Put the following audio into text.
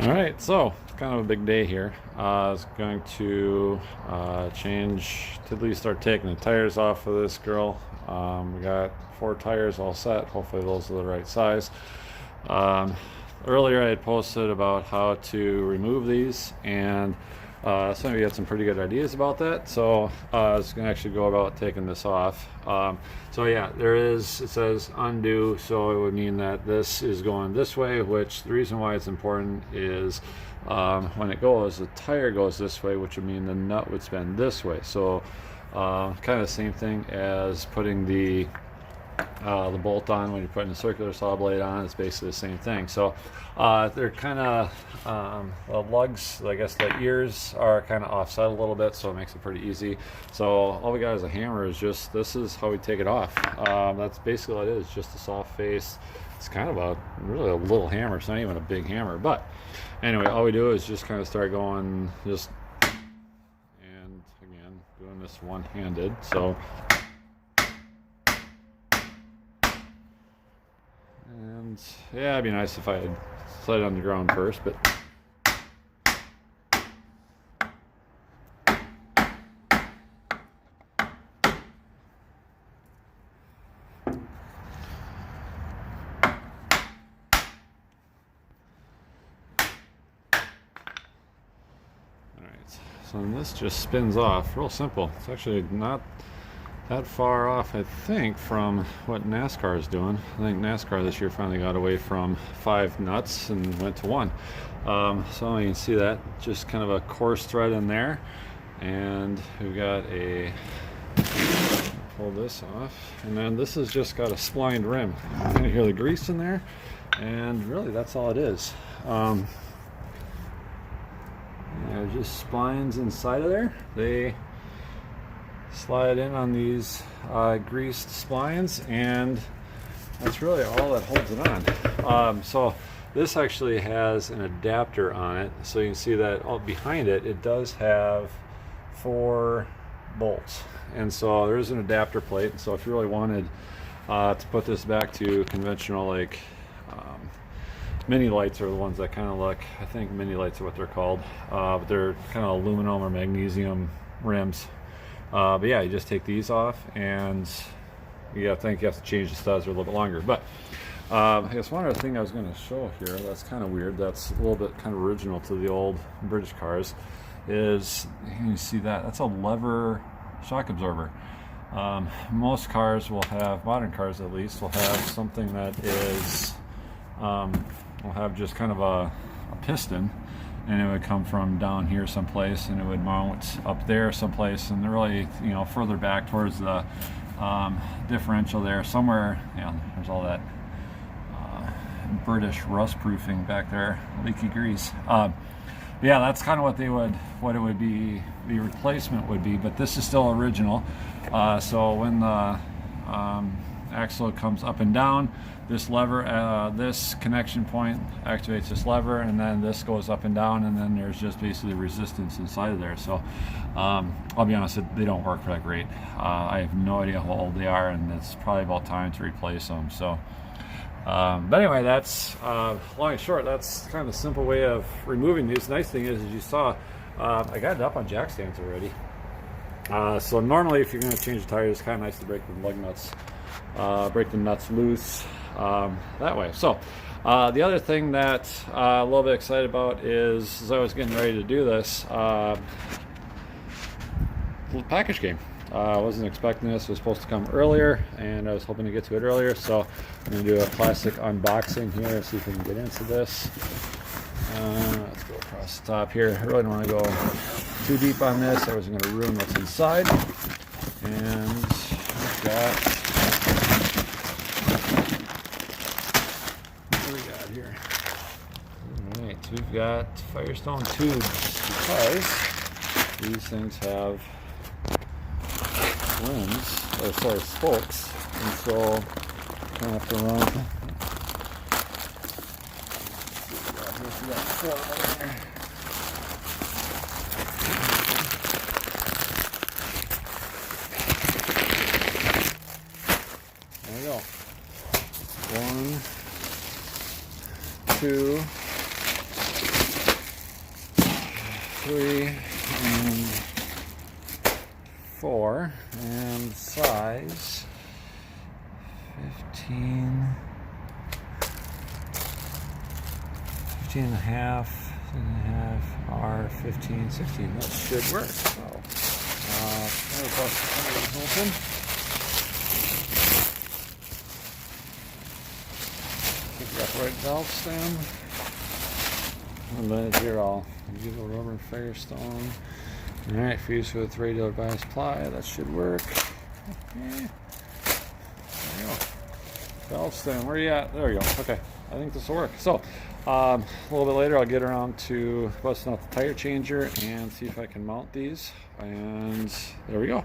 All right, so it's kind of a big day here. I was going to at least start taking the tires off of this girl. We got 4 tires all set. Hopefully those are the right size. Um, Earlier I had posted about how to remove these, and some of you had some pretty good ideas about that. So I was going to actually go about taking this off. So yeah, it says undo, so it would mean that this is going this way, which the reason why it's important is when it goes, the tire goes this way, which would mean the nut would spin this way. So kind of the same thing as putting the bolt on when you're putting a circular saw blade on. It's basically the same thing. So they're kind of the lugs, I guess the ears are kind of offset a little bit, so it makes it pretty easy. So all we got is a hammer. This is how we take it off. That's basically what it is, just a soft face. It's kind of really a little hammer. It's not even a big hammer, but anyway, all we do is just kind of start going, and again doing this one-handed. So and yeah, it'd be nice if I had slid on the ground first, but so this just spins off real simple. It's actually not that far off, I think, from what NASCAR is doing. I think NASCAR this year finally got away from 5 nuts and went to 1. So you can see that, just kind of a coarse thread in there. And we've got pull this off. And then this has just got a splined rim. You can hear the grease in there. And really, that's all it is. Just splines inside of there. They slide in on these greased splines, and that's really all that holds it on. So this actually has an adapter on it, so you can see that behind it does have 4 bolts, and so there's an adapter plate. So if you really wanted to put this back to conventional, like mini lights are the ones that kind of look, I think mini lights are what they're called, but they're kind of aluminum or magnesium rims. But yeah, you just take these off, and I think you have to change the studs. They're a little bit longer. But I guess one other thing I was going to show here that's kind of weird, that's a little bit kind of original to the old British cars, is you see that's a lever shock absorber. Most cars will have, modern cars at least, will have something that is will have just kind of a piston, and it would come from down here someplace, and it would mount up there someplace, and really, further back towards the differential there somewhere. There's all that British rust proofing back there, leaky grease. Yeah, that's kind of what it would be, the replacement would be, but this is still original. So when the axle comes up and down, this lever, this connection point activates this lever, and then this goes up and down, and then there's just basically resistance inside of there. So I'll be honest, they don't work that great. I have no idea how old they are, and it's probably about time to replace them. So but anyway, that's long and short, that's kind of a simple way of removing these. The nice thing is, as you saw, I got it up on jack stands already. So normally if you're going to change the tires, it's kind of nice to break the lug nuts, break the nuts loose that way. So the other thing that I'm a little bit excited about is, as I was getting ready to do this, little package came. I wasn't expecting this. It was supposed to come earlier, and I was hoping to get to it earlier, so I'm going to do a classic unboxing here, see if we can get into this. Let's go across the top here. I really don't want to go too deep on this. I wasn't going to ruin what's inside. And we've got, what do we got here? Alright, we've got Firestone tubes, because these things have spokes, and so kind of have to run. There we go. 1, 2, 3 and 4, and size 15 and a half, R15, 16. That should work. So, open. Pick up right valve stem. And then here I'll use a rubber firestone. Alright, fuse with radial bias ply. That should work. Okay. There you go. Valve stem, where are you at? There we go. Okay, I think this will work. So, a little bit later I'll get around to busting out the tire changer and see if I can mount these. And there we go.